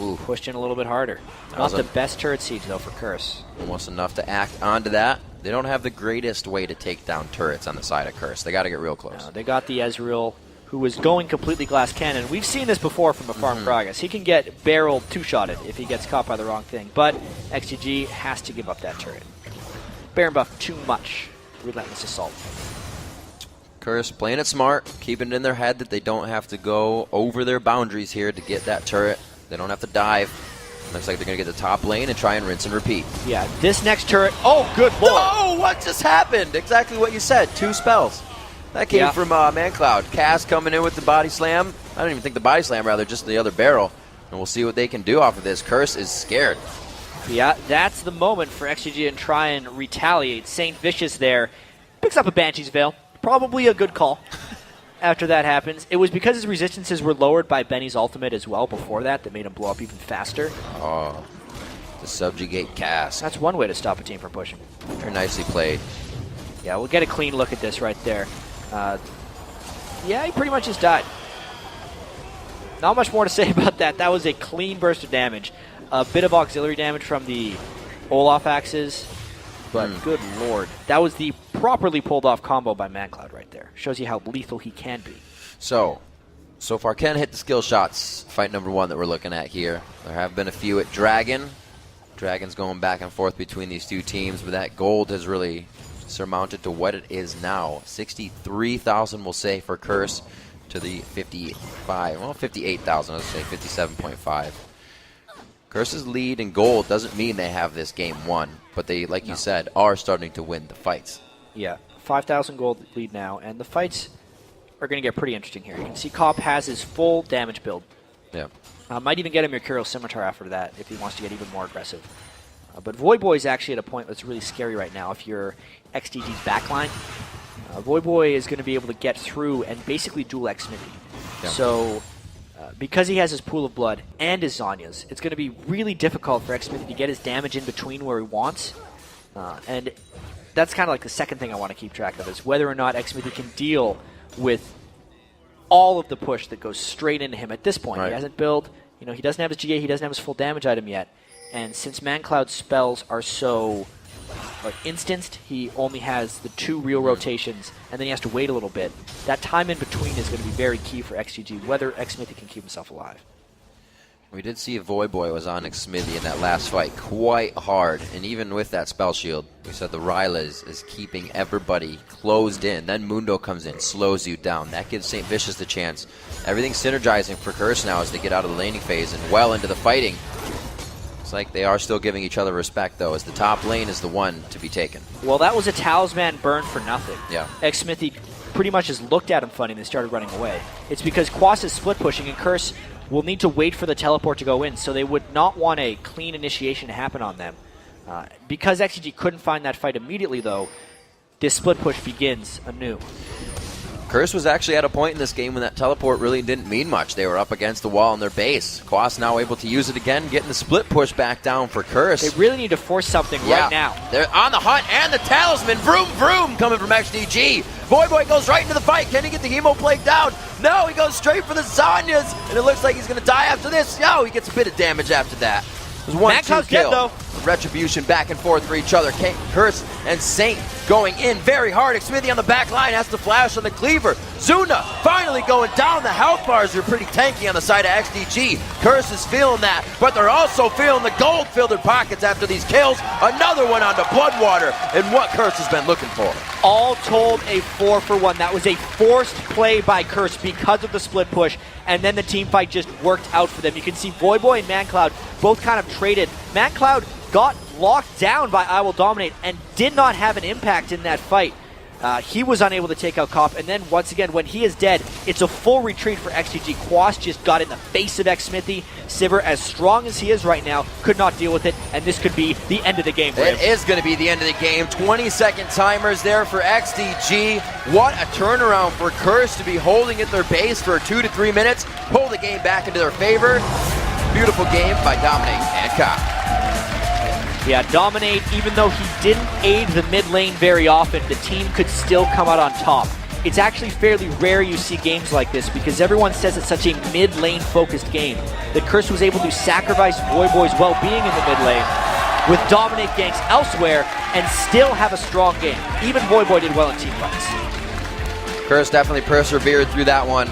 Ooh, pushed in a little bit harder. Not the best turret siege, though, for Curse. Almost enough to act onto that. They don't have the greatest way to take down turrets on the side of Curse. They got to get real close. No, they got the Ezreal, who was going completely glass cannon. We've seen this before from a farm Gragas. He can get barreled two-shotted if he gets caught by the wrong thing. But XGG has to give up that turret. Baron buff too much. Relentless Assault. Curse playing it smart, keeping it in their head that they don't have to go over their boundaries here to get that turret. They don't have to dive. Looks like they're going to get the top lane and try and rinse and repeat. Yeah, this next turret... Oh, good lord! Oh, what just happened? Exactly what you said. 2 spells. That came from Mancloud. Cass coming in with the body slam. I don't even think the body slam, rather, just the other barrel. And we'll see what they can do off of this. Curse is scared. Yeah, that's the moment for XGG and try and retaliate. SaintVicious there picks up a Banshee's Veil. Probably a good call after that happens. It was because his resistances were lowered by Benny's ultimate as well before that made him blow up even faster. Oh, to subjugate Cass. That's one way to stop a team from pushing. Very nicely played. Yeah, we'll get a clean look at this right there. Yeah, he pretty much just died. Not much more to say about that. That was a clean burst of damage. A bit of auxiliary damage from the Olaf axes, but good lord. That was the properly pulled off combo by Mancloud right there. Shows you how lethal he can be. So far Ken hit the skill shots. Fight number 1 that we're looking at here. There have been a few at Dragon. Dragon's going back and forth between these two teams, but that gold has really surmounted to what it is now. 63,000 we'll say for Curse to the 58,000, let's say 57.5. Curse's lead in gold doesn't mean they have this game won, but they, like you said, are starting to win the fights. Yeah, 5,000 gold lead now, and the fights are going to get pretty interesting here. You can see Cop has his full damage build. Yeah. Might even get a Mercurial Scimitar after that if he wants to get even more aggressive. But Voyboy is actually at a point that's really scary right now if you're XDG's backline. Voyboy is going to be able to get through and basically dual Xmithie. Yeah. So because he has his Pool of Blood and his Zonias, it's going to be really difficult for Xmithie to get his damage in between where he wants. And that's kind of like the second thing I want to keep track of, is whether or not Xmithie can deal with all of the push that goes straight into him at this point. Right. He hasn't built, he doesn't have his GA, he doesn't have his full damage item yet. And since Mancloud's spells are so instanced, he only has the 2 real rotations, and then he has to wait a little bit. That time in between is going to be very key for XGG, whether Xmithie can keep himself alive. We did see Voyboy was on Xmithie in that last fight quite hard, and even with that spell shield, we said the Ryla is keeping everybody closed in. Then Mundo comes in, slows you down. That gives SaintVicious the chance. Everything's synergizing for Curse now as they get out of the laning phase and well into the fighting. Looks like they are still giving each other respect, though, as the top lane is the one to be taken. Well, that was a talisman burn for nothing. Yeah. Xmithie pretty much just looked at him funny and then started running away. It's because Quas is split pushing and Curse will need to wait for the teleport to go in, so they would not want a clean initiation to happen on them. Because XDG couldn't find that fight immediately, though, this split push begins anew. Curse was actually at a point in this game when that teleport really didn't mean much. They were up against the wall in their base. Quas now able to use it again, getting the split push back down for Curse. They really need to force something right now. They're on the hunt, and the talisman, vroom, vroom, coming from XDG. Voyboy goes right into the fight. Can he get the Hemo Plague down? No, he goes straight for the Zonyas, and it looks like he's going to die after this. No, he gets a bit of damage after that. There's one, Mancloud's kill. dead, though. Retribution back and forth for each other. Curse and Saint going in very hard. Xmithie on the back line has to flash on the cleaver. Zuna finally going down. The health bars are pretty tanky on the side of XDG. Curse is feeling that, but they're also feeling the gold fill their pockets after these kills. Another one onto Bloodwater, and what Curse has been looking for. All told, a 4-for-1. That was a forced play by Curse because of the split push, and then the team fight just worked out for them. You can see Voyboy and Mancloud both kind of traded. Mancloud got locked down by IWillDominate and did not have an impact in that fight. He was unable to take out Cop, and then once again, when he is dead, it's a full retreat for XDG. Quas just got in the face of Xmithie. Sivir, as strong as he is right now, could not deal with it, and this could be the end of the game for him. It is going to be the end of the game. 20-second timers there for XDG. What a turnaround for Curse to be holding at their base for 2 to 3 minutes. Pull the game back into their favor. Beautiful game by Dominate and Cop. Yeah, Dominate, even though he didn't aid the mid lane very often, the team could still come out on top. It's actually fairly rare you see games like this because everyone says it's such a mid lane focused game that Curse was able to sacrifice Voyboy's well-being in the mid lane with Dominate ganks elsewhere and still have a strong game. Even Voyboy did well in team fights. Curse definitely persevered through that one.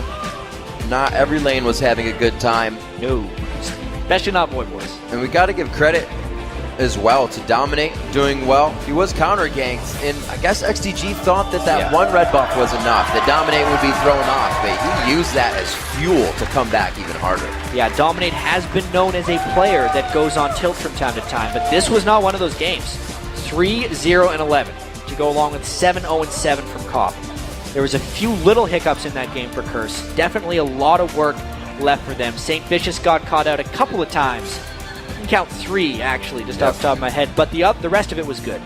Not every lane was having a good time. No, especially not Voyboys. And we got to give credit as well to Dominate, doing well. He was counter ganked, and I guess XDG thought that one red buff was enough, that Dominate would be thrown off, but he used that as fuel to come back even harder. Yeah, Dominate has been known as a player that goes on tilt from time to time, but this was not one of those games. 3-0-11 to go along with 7-0-7 from Cop. There was a few little hiccups in that game for Curse. Definitely a lot of work left for them. SaintVicious got caught out a couple of times. I can count 3 actually, just off the top of my head, but the rest of it was good.